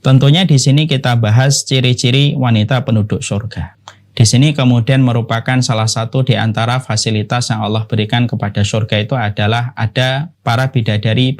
Tentunya di sini kita bahas ciri-ciri wanita penduduk surga. Di sini kemudian merupakan salah satu di antara fasilitas yang Allah berikan kepada surga itu adalah ada para bidadari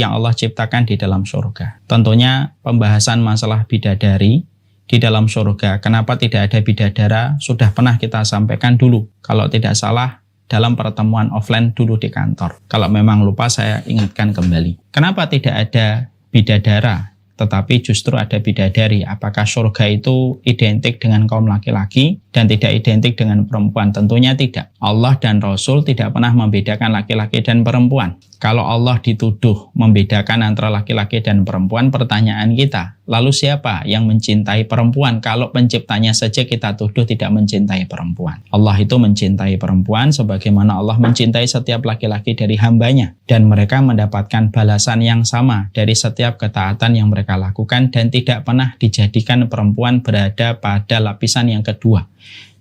yang Allah ciptakan di dalam surga. Tentunya pembahasan masalah bidadari di dalam surga, kenapa tidak ada bidadara, sudah pernah kita sampaikan dulu. Kalau tidak salah dalam pertemuan offline dulu di kantor. Kalau memang lupa saya ingatkan kembali. Kenapa tidak ada bidadara tetapi justru ada bidadari? Apakah surga itu identik dengan kaum laki-laki dan tidak identik dengan perempuan? Tentunya tidak. Allah dan Rasul tidak pernah membedakan laki-laki dan perempuan. Kalau Allah dituduh membedakan antara laki-laki dan perempuan, pertanyaan kita, lalu siapa yang mencintai perempuan kalau penciptanya saja kita tuduh tidak mencintai perempuan? Allah itu mencintai perempuan sebagaimana Allah mencintai setiap laki-laki dari hambanya, dan mereka mendapatkan balasan yang sama dari setiap ketaatan yang mereka lakukan, dan tidak pernah dijadikan perempuan berada pada lapisan yang kedua,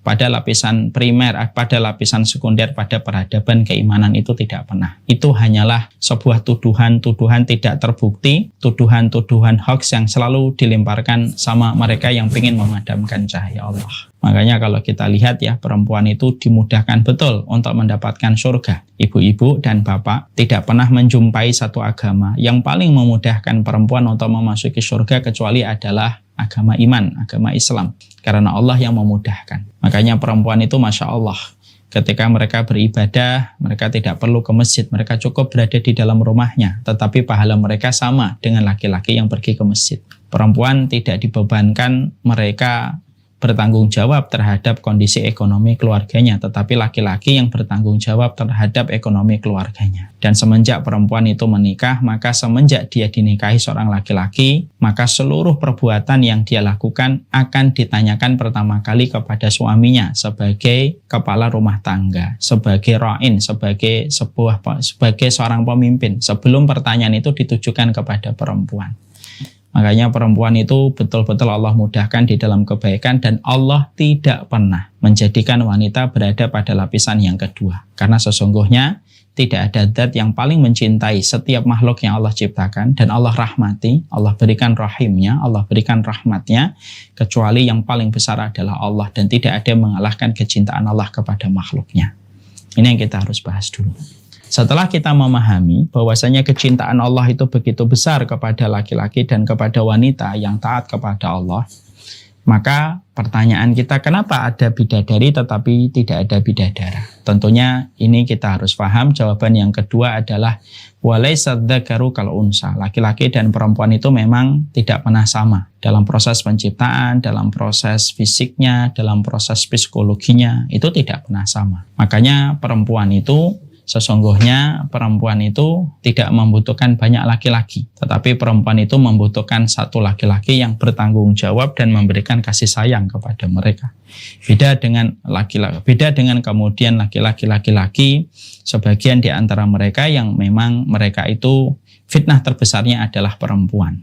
pada lapisan primer, pada lapisan sekunder, pada peradaban keimanan, itu tidak pernah. Itu hanyalah sebuah tuduhan-tuduhan tidak terbukti, tuduhan-tuduhan hoax yang selalu dilemparkan sama mereka yang ingin memadamkan cahaya Allah. Makanya kalau kita lihat ya, perempuan itu dimudahkan betul untuk mendapatkan surga. Ibu-ibu dan bapak tidak pernah menjumpai satu agama yang paling memudahkan perempuan untuk memasuki surga kecuali adalah agama iman, agama Islam. Karena Allah yang memudahkan. Makanya perempuan itu Masya Allah, ketika mereka beribadah, mereka tidak perlu ke masjid, mereka cukup berada di dalam rumahnya. Tetapi pahala mereka sama dengan laki-laki yang pergi ke masjid. Perempuan tidak dibebankan mereka bertanggung jawab terhadap kondisi ekonomi keluarganya, tetapi laki-laki yang bertanggung jawab terhadap ekonomi keluarganya. Dan semenjak perempuan itu menikah, maka semenjak dia dinikahi seorang laki-laki, maka seluruh perbuatan yang dia lakukan akan ditanyakan pertama kali kepada suaminya sebagai kepala rumah tangga, sebagai ra'in, sebagai seorang pemimpin, sebelum pertanyaan itu ditujukan kepada perempuan. Makanya perempuan itu betul-betul Allah mudahkan di dalam kebaikan, dan Allah tidak pernah menjadikan wanita berada pada lapisan yang kedua. Karena sesungguhnya tidak ada zat yang paling mencintai setiap makhluk yang Allah ciptakan dan Allah rahmati, Allah berikan rahimnya, Allah berikan rahmatnya, kecuali yang paling besar adalah Allah, dan tidak ada yang mengalahkan kecintaan Allah kepada makhluknya. Ini yang kita harus bahas dulu. Setelah kita memahami bahwasanya kecintaan Allah itu begitu besar kepada laki-laki dan kepada wanita yang taat kepada Allah, maka pertanyaan kita, kenapa ada bidadari tetapi tidak ada bidadara? Tentunya ini kita harus paham. Jawaban yang kedua adalah walaisa dzakaru kal unsa. Laki-laki dan perempuan itu memang tidak pernah sama dalam proses penciptaan, dalam proses fisiknya, dalam proses psikologinya, itu tidak pernah sama. Makanya sesungguhnya perempuan itu tidak membutuhkan banyak laki-laki, tetapi perempuan itu membutuhkan satu laki-laki yang bertanggung jawab dan memberikan kasih sayang kepada mereka. Beda dengan kemudian laki-laki sebagian di antara mereka yang memang mereka itu fitnah terbesarnya adalah perempuan.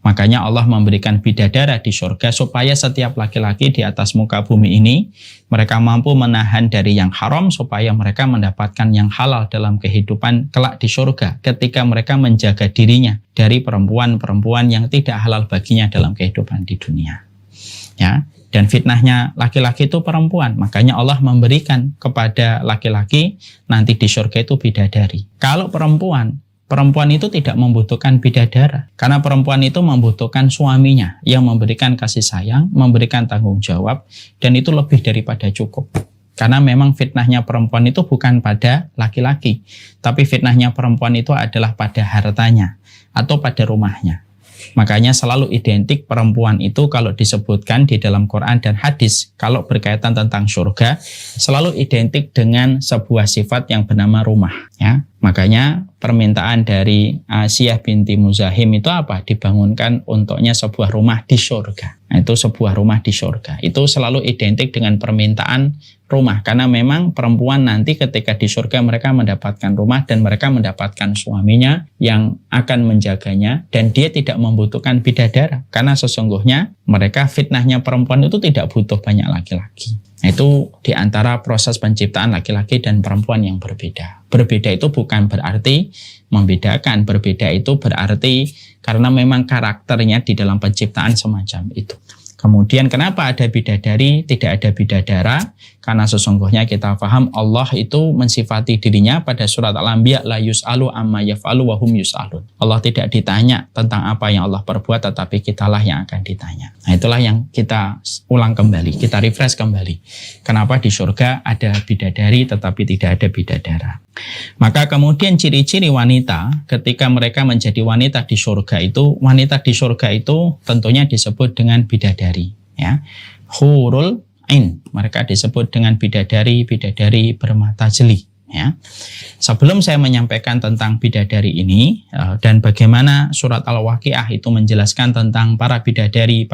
Makanya Allah memberikan bidadara di surga supaya setiap laki-laki di atas muka bumi ini mereka mampu menahan dari yang haram supaya mereka mendapatkan yang halal dalam kehidupan kelak di surga, ketika mereka menjaga dirinya dari perempuan-perempuan yang tidak halal baginya dalam kehidupan di dunia. Ya, dan fitnahnya laki-laki itu perempuan. Makanya Allah memberikan kepada laki-laki nanti di surga itu bidadari. Kalau perempuan itu tidak membutuhkan bidadara, karena perempuan itu membutuhkan suaminya yang memberikan kasih sayang, memberikan tanggung jawab, dan itu lebih daripada cukup. Karena memang fitnahnya perempuan itu bukan pada laki-laki, tapi fitnahnya perempuan itu adalah pada hartanya atau pada rumahnya. Makanya selalu identik perempuan itu kalau disebutkan di dalam Quran dan hadis, kalau berkaitan tentang surga, selalu identik dengan sebuah sifat yang bernama rumah. Ya, makanya permintaan dari Asiyah binti Muzahim itu apa? Dibangunkan untuknya sebuah rumah di surga. Nah, itu sebuah rumah di surga. Itu selalu identik dengan permintaan rumah, karena memang perempuan nanti ketika di surga mereka mendapatkan rumah dan mereka mendapatkan suaminya yang akan menjaganya, dan dia tidak membutuhkan bidadara, karena sesungguhnya mereka fitnahnya perempuan itu tidak butuh banyak laki-laki. Itu di antara proses penciptaan laki-laki dan perempuan yang berbeda. Berbeda itu bukan berarti membedakan, berbeda itu berarti karena memang karakternya di dalam penciptaan semacam itu. Kemudian kenapa ada bidadari, tidak ada bidadara? Karena sesungguhnya kita paham Allah itu mensifati dirinya pada surat Al-Anbiya, la yus'alu amma yaf'alu wa hum yus'alun. Allah tidak ditanya tentang apa yang Allah perbuat, tetapi kitalah yang akan ditanya. Nah, itulah yang kita ulang kembali, kita refresh kembali. Kenapa di surga ada bidadari tetapi tidak ada bidadara? Maka kemudian ciri-ciri wanita ketika mereka menjadi wanita di surga itu, wanita di surga itu tentunya disebut dengan bidadari, ya. Hurul ain, mereka disebut dengan bidadari, bidadari bermata jeli, ya. Sebelum saya menyampaikan tentang bidadari ini dan bagaimana surat Al-Waqiah itu menjelaskan tentang para bidadari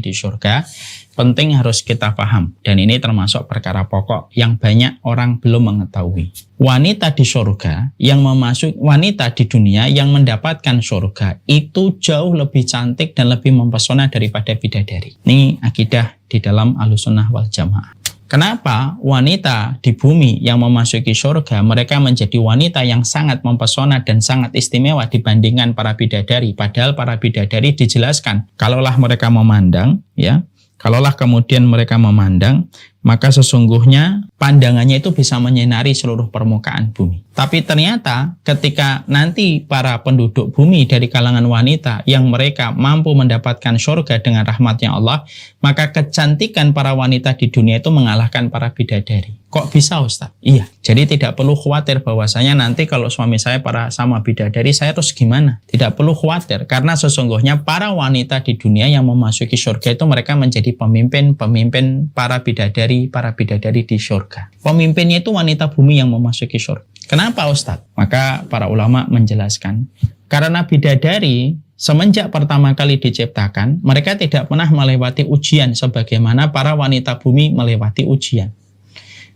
di surga, penting harus kita paham, dan ini termasuk perkara pokok yang banyak orang belum mengetahui. Wanita di surga yang wanita di dunia yang mendapatkan surga itu jauh lebih cantik dan lebih mempesona daripada bidadari. Ini akidah di dalam Ahlussunnah wal Jamaah. Kenapa wanita di bumi yang memasuki surga mereka menjadi wanita yang sangat mempesona dan sangat istimewa dibandingkan para bidadari? Padahal para bidadari dijelaskan, kalaulah mereka memandang, ya, kalaulah kemudian mereka memandang, maka sesungguhnya pandangannya itu bisa menyinari seluruh permukaan bumi. Tapi ternyata ketika nanti para penduduk bumi dari kalangan wanita yang mereka mampu mendapatkan surga dengan rahmatnya Allah, maka kecantikan para wanita di dunia itu mengalahkan para bidadari. Kok bisa, Ustaz? Iya, jadi tidak perlu khawatir bahwasanya nanti kalau suami saya sama bidadari, saya terus gimana? Tidak perlu khawatir, karena sesungguhnya para wanita di dunia yang memasuki surga itu mereka menjadi pemimpin para bidadari di surga. Pemimpinnya itu wanita bumi yang memasuki surga. Kenapa, Ustaz? Maka para ulama menjelaskan, karena bidadari semenjak pertama kali diciptakan, mereka tidak pernah melewati ujian sebagaimana para wanita bumi melewati ujian.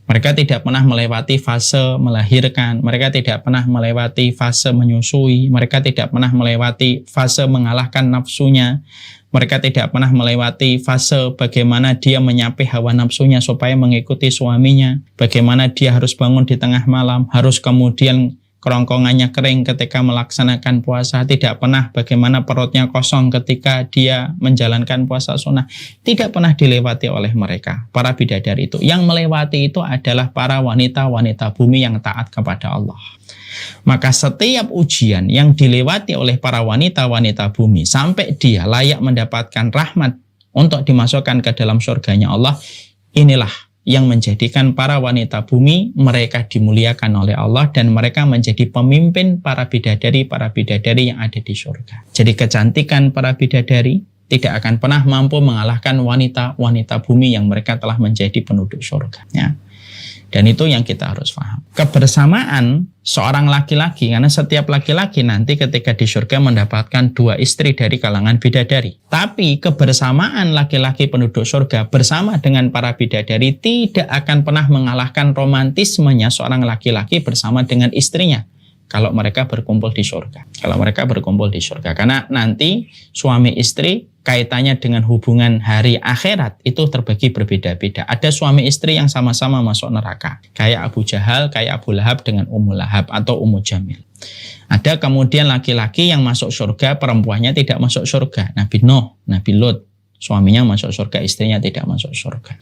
Mereka tidak pernah melewati fase melahirkan, mereka tidak pernah melewati fase menyusui, mereka tidak pernah melewati fase mengalahkan nafsunya, mereka tidak pernah melewati fase bagaimana dia menyapi hawa nafsunya supaya mengikuti suaminya, bagaimana dia harus bangun di tengah malam, harus kemudian kerongkongannya kering ketika melaksanakan puasa, tidak pernah bagaimana perutnya kosong ketika dia menjalankan puasa sunnah. Tidak pernah dilewati oleh mereka, para bidadari itu. Yang melewati itu adalah para wanita-wanita bumi yang taat kepada Allah. Maka setiap ujian yang dilewati oleh para wanita-wanita bumi sampai dia layak mendapatkan rahmat untuk dimasukkan ke dalam surganya Allah, inilah yang menjadikan para wanita bumi mereka dimuliakan oleh Allah dan mereka menjadi pemimpin para bidadari yang ada di surga. Jadi kecantikan para bidadari tidak akan pernah mampu mengalahkan wanita-wanita bumi yang mereka telah menjadi penduduk surga, ya. Dan itu yang kita harus paham. Kebersamaan seorang laki-laki, karena setiap laki-laki nanti ketika di surga mendapatkan 2 istri dari kalangan bidadari. Tapi kebersamaan laki-laki penduduk surga bersama dengan para bidadari tidak akan pernah mengalahkan romantismenya seorang laki-laki bersama dengan istrinya kalau mereka berkumpul di surga. Karena nanti suami istri kaitannya dengan hubungan hari akhirat itu terbagi berbeda-beda. Ada suami istri yang sama-sama masuk neraka, kayak Abu Jahal, kayak Abu Lahab dengan Ummu Lahab atau Ummu Jamil. Ada kemudian laki-laki yang masuk surga, perempuannya tidak masuk surga. Nabi Nuh, Nabi Lut, suaminya masuk surga, istrinya tidak masuk surga.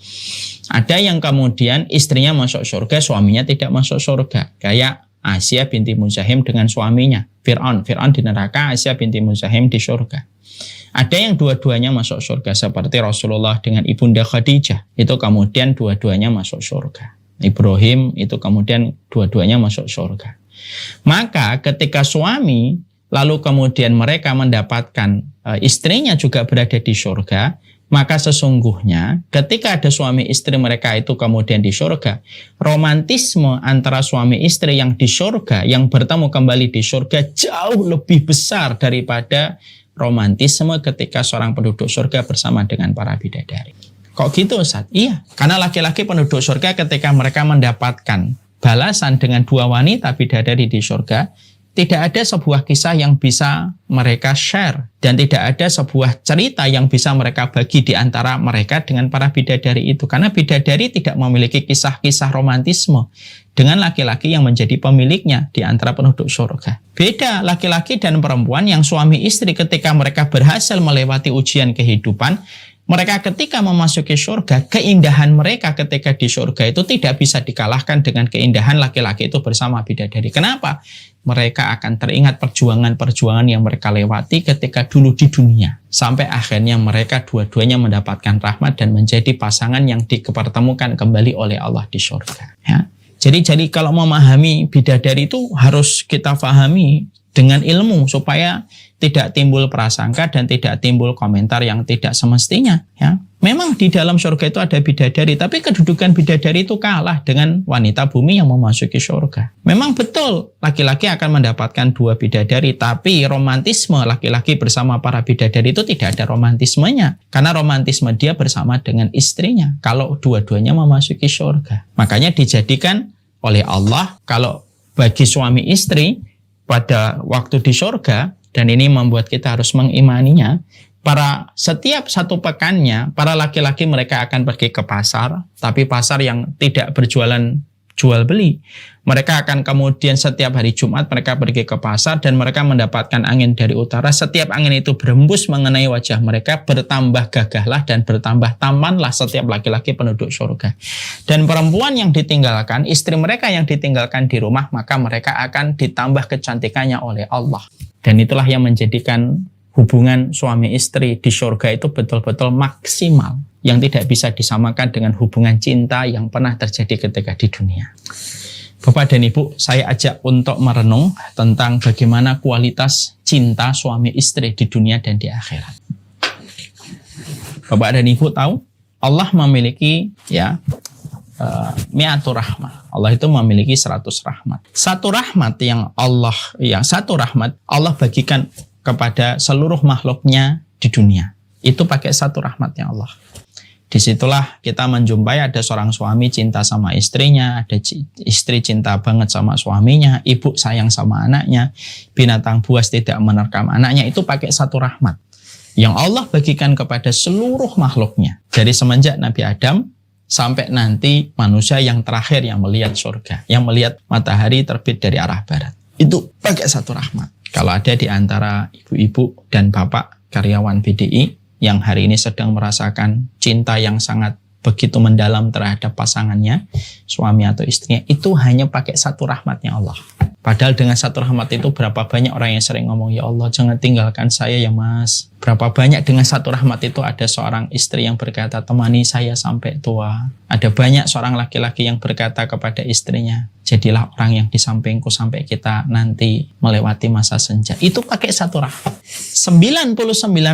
Ada yang kemudian istrinya masuk surga, suaminya tidak masuk surga, kayak Asya binti Muzahim dengan suaminya Fir'aun di neraka, Asya binti Muzahim di surga. Ada yang dua-duanya masuk surga seperti Rasulullah dengan Ibunda Khadijah, itu kemudian dua-duanya masuk surga. Ibrahim itu kemudian dua-duanya masuk surga. Maka ketika suami lalu kemudian mereka mendapatkan istrinya juga berada di surga, maka sesungguhnya ketika ada suami istri mereka itu kemudian di surga, romantisme antara suami istri yang di surga, yang bertemu kembali di surga jauh lebih besar daripada romantisme ketika seorang penduduk surga bersama dengan para bidadari. Kok gitu, Ustaz? Iya, karena laki-laki penduduk surga ketika mereka mendapatkan balasan dengan 2 wanita bidadari di surga, tidak ada sebuah kisah yang bisa mereka share dan tidak ada sebuah cerita yang bisa mereka bagi di antara mereka dengan para bidadari itu, karena bidadari tidak memiliki kisah-kisah romantisme dengan laki-laki yang menjadi pemiliknya di antara penduduk surga. Beda laki-laki dan perempuan yang suami istri ketika mereka berhasil melewati ujian kehidupan, mereka ketika memasuki surga, keindahan mereka ketika di surga itu tidak bisa dikalahkan dengan keindahan laki-laki itu bersama bidadari. Kenapa? Mereka akan teringat perjuangan-perjuangan yang mereka lewati ketika dulu di dunia. Sampai akhirnya mereka dua-duanya mendapatkan rahmat dan menjadi pasangan yang dipertemukan kembali oleh Allah di surga. Ya. Jadi kalau memahami bidadari itu harus kita pahami dengan ilmu supaya tidak timbul prasangka dan tidak timbul komentar yang tidak semestinya. Ya, memang di dalam surga itu ada bidadari, tapi kedudukan bidadari itu kalah dengan wanita bumi yang memasuki surga. Memang betul laki-laki akan mendapatkan 2 bidadari, tapi romantisme laki-laki bersama para bidadari itu tidak ada romantismenya, karena romantisme dia bersama dengan istrinya kalau dua-duanya memasuki surga. Makanya dijadikan oleh Allah kalau bagi suami istri pada waktu di surga, dan ini membuat kita harus mengimaninya, setiap satu pekannya, para laki-laki mereka akan pergi ke pasar, tapi pasar yang tidak berjualan jual beli. Mereka akan kemudian setiap hari Jumat mereka pergi ke pasar dan mereka mendapatkan angin dari utara. Setiap angin itu berembus mengenai wajah mereka, bertambah gagahlah dan bertambah tampanlah setiap laki-laki penduduk surga. Dan perempuan yang ditinggalkan, istri mereka yang ditinggalkan di rumah, maka mereka akan ditambah kecantikannya oleh Allah. Dan itulah yang menjadikan hubungan suami istri di surga itu betul-betul maksimal, yang tidak bisa disamakan dengan hubungan cinta yang pernah terjadi ketika di dunia. Bapak dan Ibu, saya ajak untuk merenung tentang bagaimana kualitas cinta suami istri di dunia dan di akhirat. Bapak dan Ibu tahu, Allah memiliki mi'atur rahmah. Allah itu memiliki 100 rahmat. Satu rahmat Allah bagikan kepada seluruh makhluknya di dunia. Itu pakai satu rahmatnya Allah. Disitulah kita menjumpai ada seorang suami cinta sama istrinya, ada istri cinta banget sama suaminya, ibu sayang sama anaknya, binatang buas tidak menerkam anaknya. Itu pakai satu rahmat yang Allah bagikan kepada seluruh makhluknya. Dari semenjak Nabi Adam sampai nanti manusia yang terakhir yang melihat surga, yang melihat matahari terbit dari arah barat. Itu pakai satu rahmat. Kalau ada di antara ibu-ibu dan bapak karyawan BDI yang hari ini sedang merasakan cinta yang sangat begitu mendalam terhadap pasangannya, suami atau istrinya, itu hanya pakai satu rahmatnya Allah. Padahal dengan satu rahmat itu berapa banyak orang yang sering ngomong, ya Allah jangan tinggalkan saya ya Mas. Berapa banyak dengan satu rahmat itu ada seorang istri yang berkata, temani saya sampai tua. Ada banyak seorang laki-laki yang berkata kepada istrinya, jadilah orang yang di sampingku sampai kita nanti melewati masa senja. Itu pakai satu rahmat. 99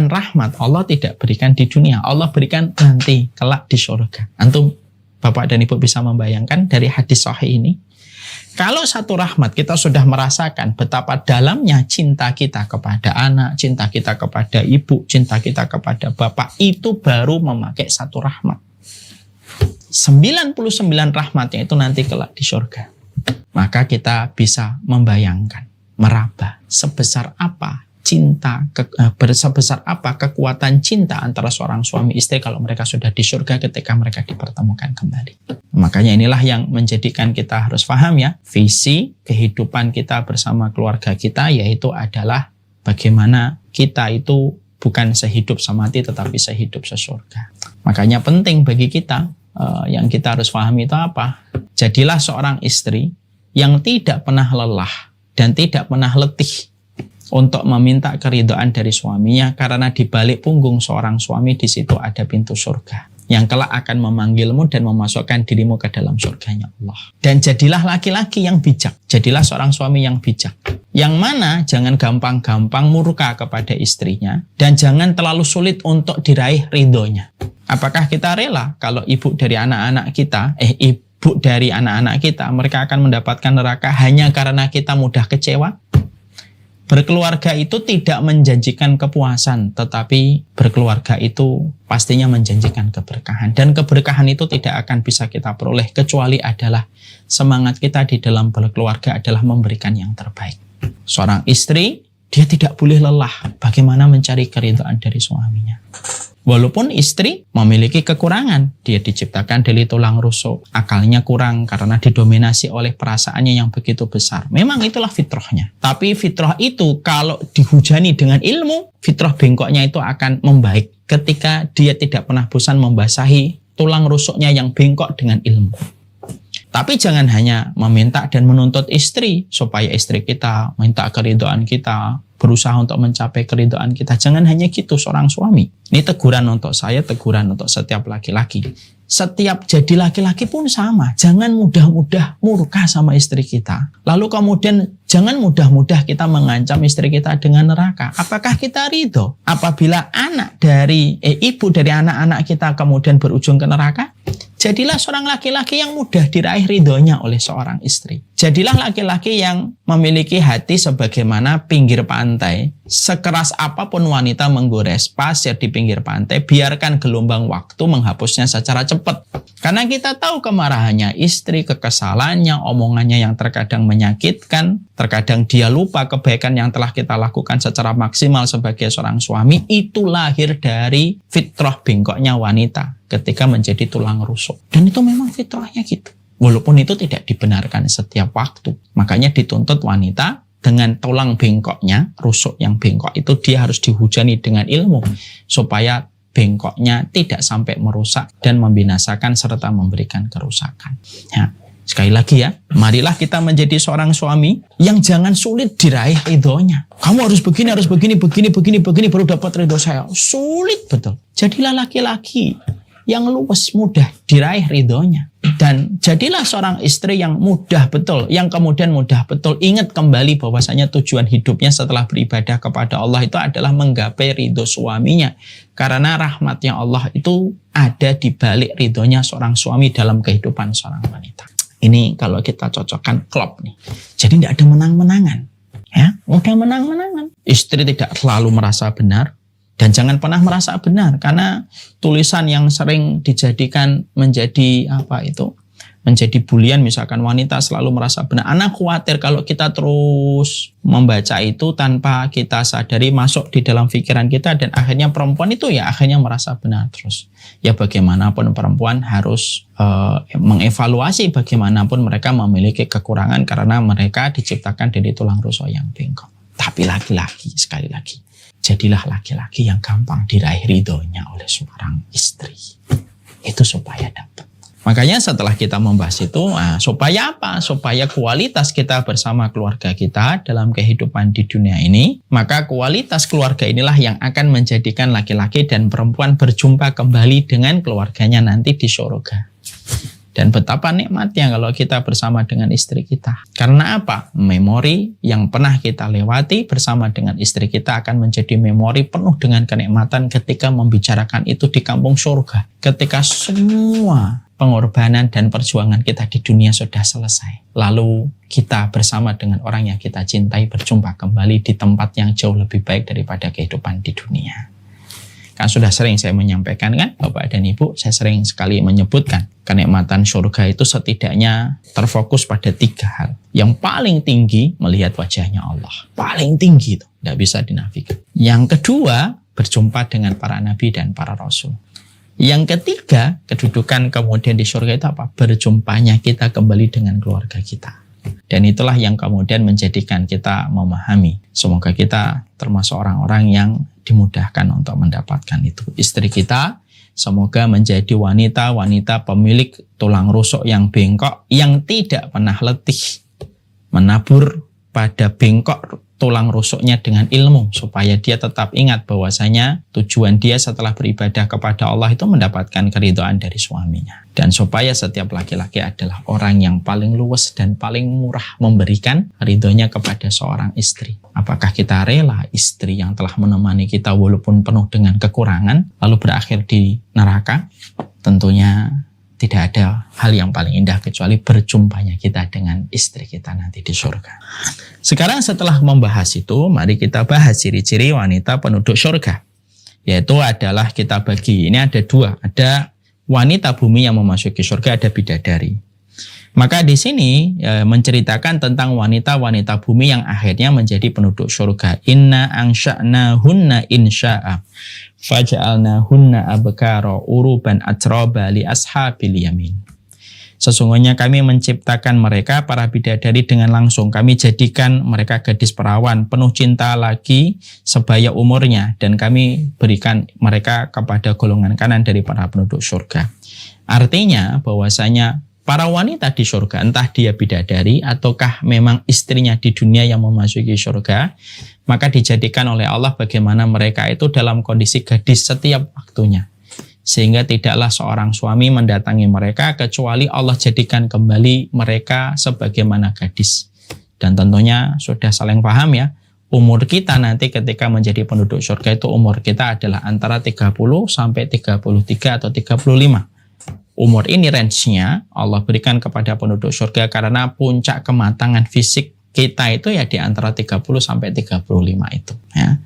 rahmat Allah tidak berikan di dunia, Allah berikan nanti kelak di surga. Antum, Bapak dan Ibu bisa membayangkan dari hadis sahih ini, kalau satu rahmat kita sudah merasakan betapa dalamnya cinta kita kepada anak, cinta kita kepada ibu, cinta kita kepada bapak, itu baru memakai satu rahmat. 99 rahmatnya itu nanti kelak di surga. Maka kita bisa membayangkan, meraba sebesar apa cinta, sebesar apa kekuatan cinta antara seorang suami istri kalau mereka sudah di surga ketika mereka dipertemukan kembali. Makanya inilah yang menjadikan kita harus paham ya, visi kehidupan kita bersama keluarga kita yaitu adalah bagaimana kita itu bukan sehidup semati tetapi sehidup sesurga. Makanya penting bagi kita yang kita harus pahami itu apa? Jadilah seorang istri yang tidak pernah lelah dan tidak pernah letih untuk meminta keridhaan dari suaminya, karena di balik punggung seorang suami di situ ada pintu surga yang kelak akan memanggilmu dan memasukkan dirimu ke dalam surganya Allah. Dan jadilah laki-laki yang bijak, jadilah seorang suami yang bijak, yang mana jangan gampang-gampang murka kepada istrinya dan jangan terlalu sulit untuk diraih ridhonya. Apakah kita rela kalau ibu dari anak-anak kita mereka akan mendapatkan neraka hanya karena kita mudah kecewa? Berkeluarga itu tidak menjanjikan kepuasan, tetapi berkeluarga itu pastinya menjanjikan keberkahan. Dan keberkahan itu tidak akan bisa kita peroleh kecuali adalah semangat kita di dalam berkeluarga adalah memberikan yang terbaik. Seorang istri, dia tidak boleh lelah bagaimana mencari keridhaan dari suaminya. Walaupun istri memiliki kekurangan, dia diciptakan dari tulang rusuk, akalnya kurang karena didominasi oleh perasaannya yang begitu besar. Memang itulah fitrahnya. Tapi fitrah itu kalau dihujani dengan ilmu, fitrah bengkoknya itu akan membaik ketika dia tidak pernah bosan membasahi tulang rusuknya yang bengkok dengan ilmu. Tapi jangan hanya meminta dan menuntut istri supaya istri kita minta keridhaan kita, berusaha untuk mencapai keridhaan kita. Jangan hanya gitu seorang suami. Ini teguran untuk saya, teguran untuk setiap laki-laki. Setiap jadi laki-laki pun sama. Jangan mudah-mudah murka sama istri kita. Lalu kemudian jangan mudah-mudah kita mengancam istri kita dengan neraka. Apakah kita ridho apabila ibu dari anak-anak kita kemudian berujung ke neraka? Jadilah seorang laki-laki yang mudah diraih ridhonya oleh seorang istri. Jadilah laki-laki yang memiliki hati sebagaimana pinggir pantai. Sekeras apapun wanita menggores pasir di pinggir pantai, biarkan gelombang waktu menghapusnya secara cepat. Karena kita tahu kemarahannya istri, kekesalannya, omongannya yang terkadang menyakitkan, terkadang dia lupa kebaikan yang telah kita lakukan secara maksimal sebagai seorang suami, itu lahir dari fitrah bengkoknya wanita ketika menjadi tulang rusuk. Dan itu memang fitrahnya gitu. Walaupun itu tidak dibenarkan setiap waktu. Makanya dituntut wanita dengan tulang bengkoknya, rusuk yang bengkok itu dia harus dihujani dengan ilmu supaya bengkoknya tidak sampai merusak dan membinasakan serta memberikan kerusakan. Ya, sekali lagi ya, marilah kita menjadi seorang suami yang jangan sulit diraih ridhonya. Kamu harus begini, baru dapat ridho saya. Sulit betul. Jadilah laki-laki yang luwes, mudah diraih ridhonya. Dan jadilah seorang istri yang mudah betul, yang kemudian mudah betul ingat kembali bahwasanya tujuan hidupnya setelah beribadah kepada Allah itu adalah menggapai ridho suaminya. Karena rahmatnya Allah itu ada di balik ridhonya seorang suami dalam kehidupan seorang wanita. Ini kalau kita cocokkan klop nih. Jadi tidak ada menang-menangan. Ya, mudah menang-menangan. Istri tidak selalu merasa benar. Dan jangan pernah merasa benar, karena tulisan yang sering dijadikan menjadi menjadi bulian, misalkan wanita selalu merasa benar. Anak khawatir kalau kita terus membaca itu tanpa kita sadari masuk di dalam pikiran kita, dan akhirnya perempuan itu ya akhirnya merasa benar terus. Ya bagaimanapun perempuan harus mengevaluasi bagaimanapun mereka memiliki kekurangan karena mereka diciptakan dari tulang rusuk yang bengkok. Tapi laki-laki, sekali lagi, jadilah laki-laki yang gampang diraih ridhonya oleh seorang istri. Itu supaya dapat. Makanya setelah kita membahas itu, supaya apa? Supaya kualitas kita bersama keluarga kita dalam kehidupan di dunia ini, maka kualitas keluarga inilah yang akan menjadikan laki-laki dan perempuan berjumpa kembali dengan keluarganya nanti di surga. Dan betapa nikmatnya kalau kita bersama dengan istri kita. Karena apa? Memori yang pernah kita lewati bersama dengan istri kita akan menjadi memori penuh dengan kenikmatan ketika membicarakan itu di kampung surga. Ketika semua pengorbanan dan perjuangan kita di dunia sudah selesai. Lalu kita bersama dengan orang yang kita cintai berjumpa kembali di tempat yang jauh lebih baik daripada kehidupan di dunia. Kan sudah sering saya menyampaikan kan, Bapak dan Ibu, saya sering sekali menyebutkan kenikmatan surga itu setidaknya terfokus pada 3 hal. Yang paling tinggi melihat wajahnya Allah. Paling tinggi itu, tidak bisa dinafikan. Yang kedua, berjumpa dengan para nabi dan para rasul. Yang ketiga, kedudukan kemudian di surga itu apa? Berjumpanya kita kembali dengan keluarga kita. Dan itulah yang kemudian menjadikan kita memahami. Semoga kita termasuk orang-orang yang dimudahkan untuk mendapatkan itu. Istri kita semoga menjadi wanita-wanita pemilik tulang rusuk yang bengkok, yang tidak pernah letih menabur pada bengkok tulang rusuknya dengan ilmu, supaya dia tetap ingat bahwasanya tujuan dia setelah beribadah kepada Allah itu mendapatkan keridhaan dari suaminya. Dan supaya setiap laki-laki adalah orang yang paling luwes dan paling murah memberikan ridhonya kepada seorang istri. Apakah kita rela istri yang telah menemani kita walaupun penuh dengan kekurangan lalu berakhir di neraka? Tentunya tidak ada hal yang paling indah kecuali berjumpanya kita dengan istri kita nanti di surga. Sekarang setelah membahas itu, mari kita bahas ciri-ciri wanita penduduk surga. Yaitu adalah kita bagi, ini ada 2. Ada wanita bumi yang memasuki surga, ada bidadari. Maka di sini menceritakan tentang wanita-wanita bumi yang akhirnya menjadi penduduk surga. Inna angsha'nahunna insya'a faja'alnahunna abkara uruban atraba li ashabil yamin. Sesungguhnya kami menciptakan mereka para bidadari dengan langsung. Kami jadikan mereka gadis perawan penuh cinta lagi sebaya umurnya, dan kami berikan mereka kepada golongan kanan dari para penduduk surga. Artinya bahwasanya para wanita di surga, entah dia bidadari ataukah memang istrinya di dunia yang memasuki surga, maka dijadikan oleh Allah bagaimana mereka itu dalam kondisi gadis setiap waktunya. Sehingga tidaklah seorang suami mendatangi mereka kecuali Allah jadikan kembali mereka sebagaimana gadis. Dan tentunya sudah saling paham ya, umur kita nanti ketika menjadi penduduk surga itu umur kita adalah antara 30 sampai 33 atau 35. Umur ini range-nya Allah berikan kepada penduduk surga karena puncak kematangan fisik kita itu ya di antara 30 sampai 35 itu ya.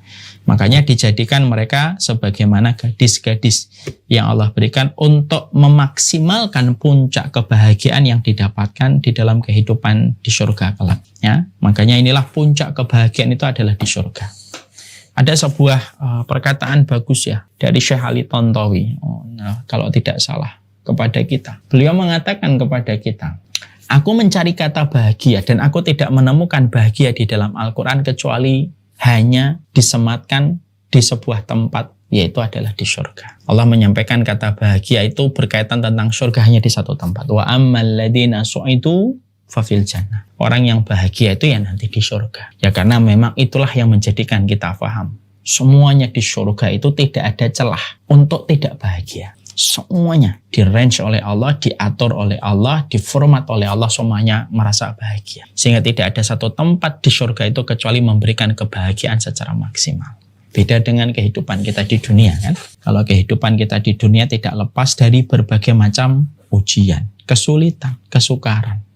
Makanya dijadikan mereka sebagaimana gadis-gadis yang Allah berikan untuk memaksimalkan puncak kebahagiaan yang didapatkan di dalam kehidupan di surga kelak ya. Makanya inilah puncak kebahagiaan itu adalah di surga. Ada sebuah perkataan bagus ya dari Syekh Ali Tontowi, kalau tidak salah, kepada kita. Beliau mengatakan kepada kita, aku mencari kata bahagia dan aku tidak menemukan bahagia di dalam Al-Quran kecuali hanya disematkan di sebuah tempat, yaitu adalah di surga. Allah menyampaikan kata bahagia itu berkaitan tentang surga hanya di satu tempat. Wa ammal ladzina su'idu fafil jannah. Orang yang bahagia itu ya nanti di surga. Ya karena memang itulah yang menjadikan kita paham. Semuanya di surga itu tidak ada celah untuk tidak bahagia. Semuanya di-range oleh Allah, diatur oleh Allah, diformat oleh Allah, semuanya merasa bahagia. Sehingga tidak ada satu tempat di surga itu kecuali memberikan kebahagiaan secara maksimal. Beda dengan kehidupan kita di dunia kan. Kalau kehidupan kita di dunia tidak lepas dari berbagai macam ujian, kesulitan, kesukaran,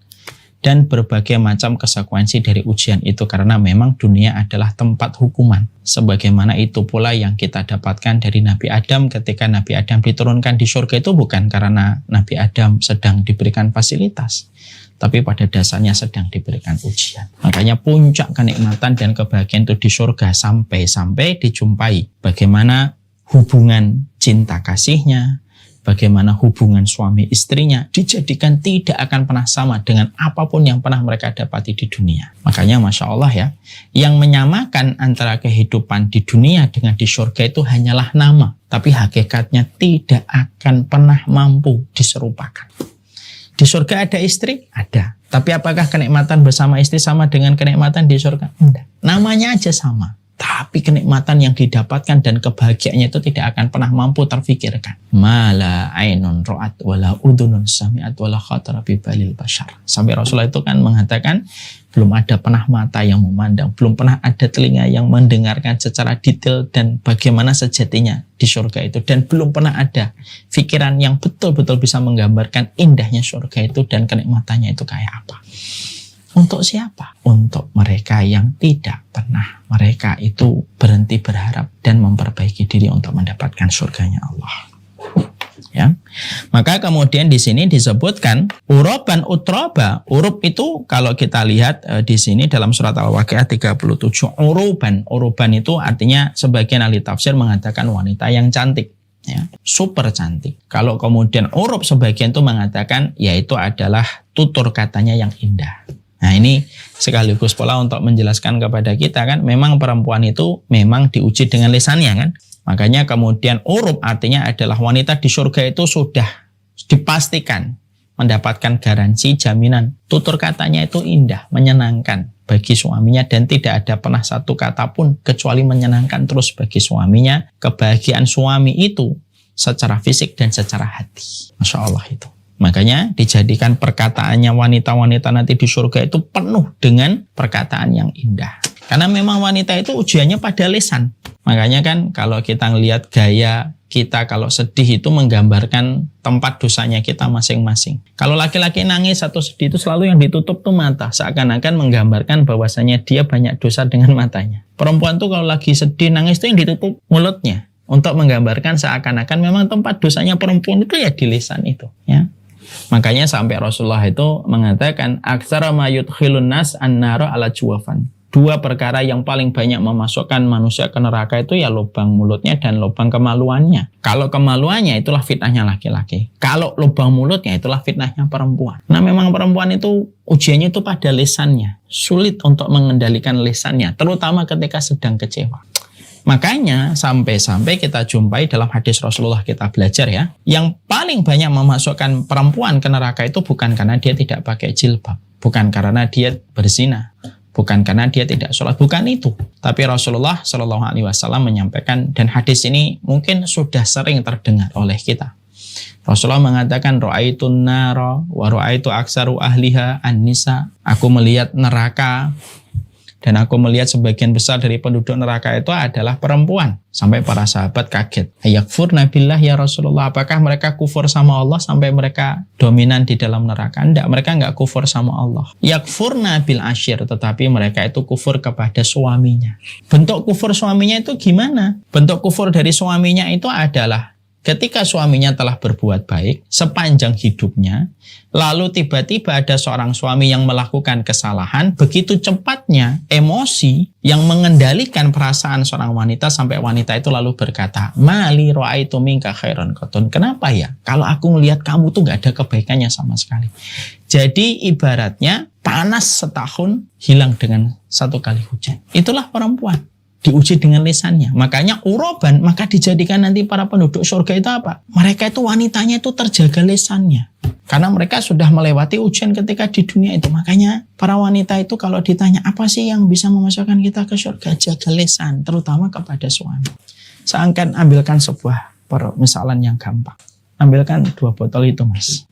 dan berbagai macam konsekuensi dari ujian itu karena memang dunia adalah tempat hukuman. Sebagaimana itu pula yang kita dapatkan dari Nabi Adam ketika Nabi Adam diturunkan di surga itu bukan karena Nabi Adam sedang diberikan fasilitas, tapi pada dasarnya sedang diberikan ujian. Makanya puncak kenikmatan dan kebahagiaan itu di surga sampai dijumpai bagaimana hubungan cinta kasihnya, bagaimana hubungan suami istrinya dijadikan tidak akan pernah sama dengan apapun yang pernah mereka dapati di dunia. Makanya Masya Allah ya, yang menyamakan antara kehidupan di dunia dengan di surga itu hanyalah nama. Tapi hakikatnya tidak akan pernah mampu diserupakan. Di surga ada istri? Ada. Tapi apakah kenikmatan bersama istri sama dengan kenikmatan di surga? Tidak. Namanya aja sama. Tapi kenikmatan yang didapatkan dan kebahagiaannya itu tidak akan pernah mampu terfikirkan. Mala ainun ra'at wala udhunun sami'at wala khatara bi balil bashar. Sampai Rasulullah itu kan mengatakan belum ada pernah mata yang memandang, belum pernah ada telinga yang mendengarkan secara detail dan bagaimana sejatinya di surga itu, dan belum pernah ada pikiran yang betul-betul bisa menggambarkan indahnya surga itu dan kenikmatannya itu kayak apa. Untuk siapa? Untuk mereka yang tidak pernah mereka itu berhenti berharap dan memperbaiki diri untuk mendapatkan surganya Allah. Ya, maka kemudian di sini disebutkan uruban utroba. Urub itu kalau kita lihat di sini dalam surat Al-Waqiah 37, uruban itu artinya sebagian ahli tafsir mengatakan wanita yang cantik. Ya, super cantik. Kalau kemudian urub sebagian itu mengatakan yaitu adalah tutur katanya yang indah. Nah ini sekaligus pula untuk menjelaskan kepada kita kan, memang perempuan itu memang diuji dengan lisannya kan. Makanya kemudian urub artinya adalah wanita di surga itu sudah dipastikan mendapatkan garansi jaminan. Tutur katanya itu indah, menyenangkan bagi suaminya dan tidak ada pernah satu kata pun kecuali menyenangkan terus bagi suaminya. Kebahagiaan suami itu secara fisik dan secara hati. Masya Allah itu. Makanya dijadikan perkataannya wanita-wanita nanti di surga itu penuh dengan perkataan yang indah. Karena memang wanita itu ujiannya pada lisan. Makanya kan kalau kita ngelihat gaya kita kalau sedih itu menggambarkan tempat dosanya kita masing-masing. Kalau laki-laki nangis atau sedih itu selalu yang ditutup tuh mata. Seakan-akan menggambarkan bahwasanya dia banyak dosa dengan matanya. Perempuan tuh kalau lagi sedih nangis tuh yang ditutup mulutnya. Untuk menggambarkan seakan-akan memang tempat dosanya perempuan itu ya di lisan itu. Ya. Makanya sampai Rasulullah itu mengatakan aktsara ma yudkhilun nas an-nara ala juwafan. 2 perkara yang paling banyak memasukkan manusia ke neraka itu ya lubang mulutnya dan lubang kemaluannya. Kalau kemaluannya itulah fitnahnya laki-laki. Kalau lubang mulutnya itulah fitnahnya perempuan. Nah memang perempuan itu ujiannya itu pada lisannya. Sulit untuk mengendalikan lisannya, terutama ketika sedang kecewa. Makanya sampai-sampai kita jumpai dalam hadis Rasulullah kita belajar ya. Yang paling banyak memasukkan perempuan ke neraka itu bukan karena dia tidak pakai jilbab. Bukan karena dia berzina. Bukan karena dia tidak sholat, bukan itu. Tapi Rasulullah SAW menyampaikan, dan hadis ini mungkin sudah sering terdengar oleh kita. Rasulullah mengatakan, Ra'aitun nara wa ra'aitu aksaru ahliha an-nisa. Aku melihat neraka, dan aku melihat sebagian besar dari penduduk neraka itu adalah perempuan. Sampai para sahabat kaget. Yakfurna billah ya Rasulullah. Apakah mereka kufur sama Allah sampai mereka dominan di dalam neraka? Tidak, mereka nggak kufur sama Allah. Yakfurna bil asyir. Tetapi mereka itu kufur kepada suaminya. Bentuk kufur suaminya itu gimana? Bentuk kufur dari suaminya itu adalah ketika suaminya telah berbuat baik sepanjang hidupnya, lalu tiba-tiba ada seorang suami yang melakukan kesalahan, begitu cepatnya emosi yang mengendalikan perasaan seorang wanita sampai wanita itu lalu berkata, Mali ra'aitu minka khairan qatun. Kenapa ya? Kalau aku ngelihat kamu tuh gak ada kebaikannya sama sekali. Jadi ibaratnya panas setahun hilang dengan 1 kali hujan. Itulah perempuan. Diuji dengan lisannya. Makanya uroban, maka dijadikan nanti para penduduk surga itu apa? Mereka itu wanitanya itu terjaga lisannya. Karena mereka sudah melewati ujian ketika di dunia itu. Makanya para wanita itu kalau ditanya apa sih yang bisa memasukkan kita ke surga? Jaga lisan, terutama kepada suami. Saya akan ambilkan sebuah permisalan yang gampang. Ambilkan 2 botol itu, Mas.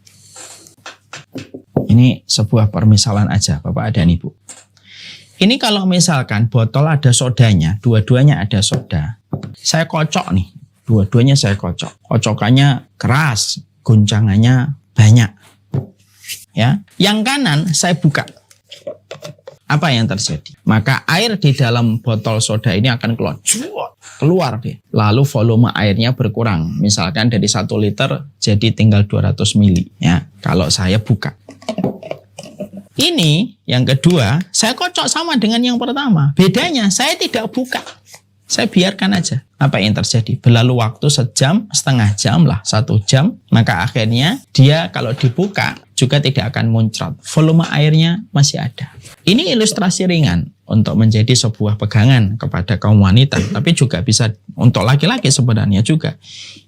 Ini sebuah permisalan aja, Bapak dan Ibu. Ini kalau misalkan botol ada sodanya, dua-duanya ada soda. Saya kocok nih, dua-duanya saya kocok. Kocokannya keras, guncangannya banyak. Ya, yang kanan saya buka. Apa yang terjadi? Maka air di dalam botol soda ini akan keluar deh. Lalu volume airnya berkurang. Misalkan dari 1 liter jadi tinggal 200 mili. Ya, kalau saya buka. Ini yang kedua, saya kocok sama dengan yang pertama. Bedanya, saya tidak buka. Saya biarkan aja. Apa yang terjadi? Berlalu waktu sejam, setengah jam lah, 1 jam. Maka akhirnya dia kalau dibuka juga tidak akan muncrat. Volume airnya masih ada. Ini ilustrasi ringan untuk menjadi sebuah pegangan kepada kaum wanita. Tapi juga bisa untuk laki-laki sebenarnya juga.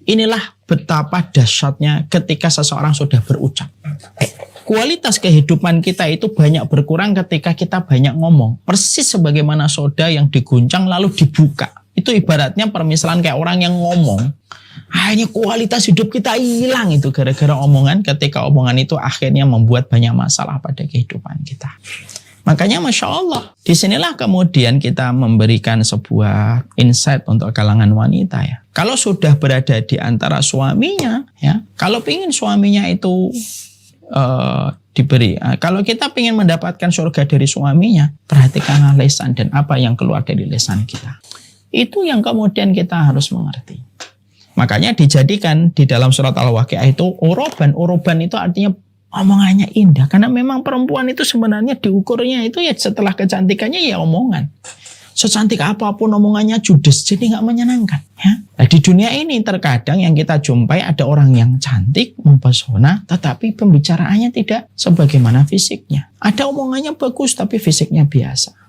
Inilah betapa dahsyatnya ketika seseorang sudah berucap. Kualitas kehidupan kita itu banyak berkurang ketika kita banyak ngomong. Persis sebagaimana soda yang diguncang lalu dibuka. Itu ibaratnya permisalan kayak orang yang ngomong. Akhirnya kualitas hidup kita hilang itu gara-gara omongan. Ketika omongan itu akhirnya membuat banyak masalah pada kehidupan kita. Makanya Masya Allah. Disinilah kemudian kita memberikan sebuah insight untuk kalangan wanita ya. Kalau sudah berada di antara suaminya ya. Kalau ingin suaminya itu diberi. Kalau kita ingin mendapatkan surga dari suaminya, perhatikanlah lisan dan apa yang keluar dari lisan kita. Itu yang kemudian kita harus mengerti. Makanya dijadikan di dalam surat Al-Waqiah itu uroban. Uroban itu artinya omongannya indah. Karena memang perempuan itu sebenarnya diukurnya itu ya setelah kecantikannya ya omongan. Secantik apapun omongannya judes, jadi nggak menyenangkan. Ya? Nah, di dunia ini terkadang yang kita jumpai ada orang yang cantik, mempesona, tetapi pembicaraannya tidak sebagaimana fisiknya. Ada omongannya bagus, tapi fisiknya biasa.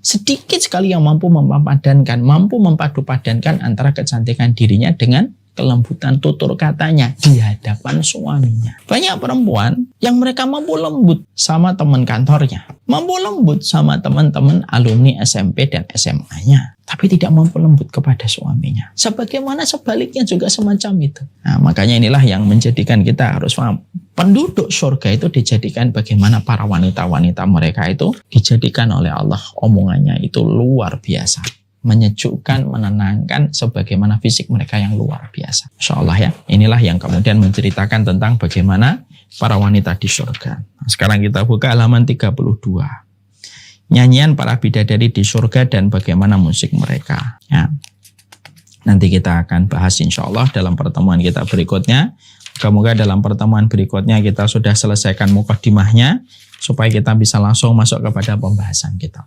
Sedikit sekali yang mampu mempadu-padankan antara kecantikan dirinya dengan kelembutan tutur katanya di hadapan suaminya. Banyak perempuan yang mereka mampu lembut sama teman kantornya, mampu lembut sama teman-teman alumni SMP dan SMA-nya, tapi tidak mampu lembut kepada suaminya. Sebagaimana sebaliknya juga semacam itu. Nah, makanya inilah yang menjadikan kita harus paham. Penduduk surga itu dijadikan bagaimana para wanita-wanita mereka itu dijadikan oleh Allah omongannya itu luar biasa. Menyejukkan, menenangkan sebagaimana fisik mereka yang luar biasa. Insya Allah ya. Inilah yang kemudian menceritakan tentang bagaimana para wanita di surga. Nah, sekarang kita buka halaman 32. Nyanyian para bidadari di surga dan bagaimana musik mereka. Ya. Nanti kita akan bahas insya Allah dalam pertemuan kita berikutnya. Semoga dalam pertemuan berikutnya kita sudah selesaikan mukaddimahnya supaya kita bisa langsung masuk kepada pembahasan kita.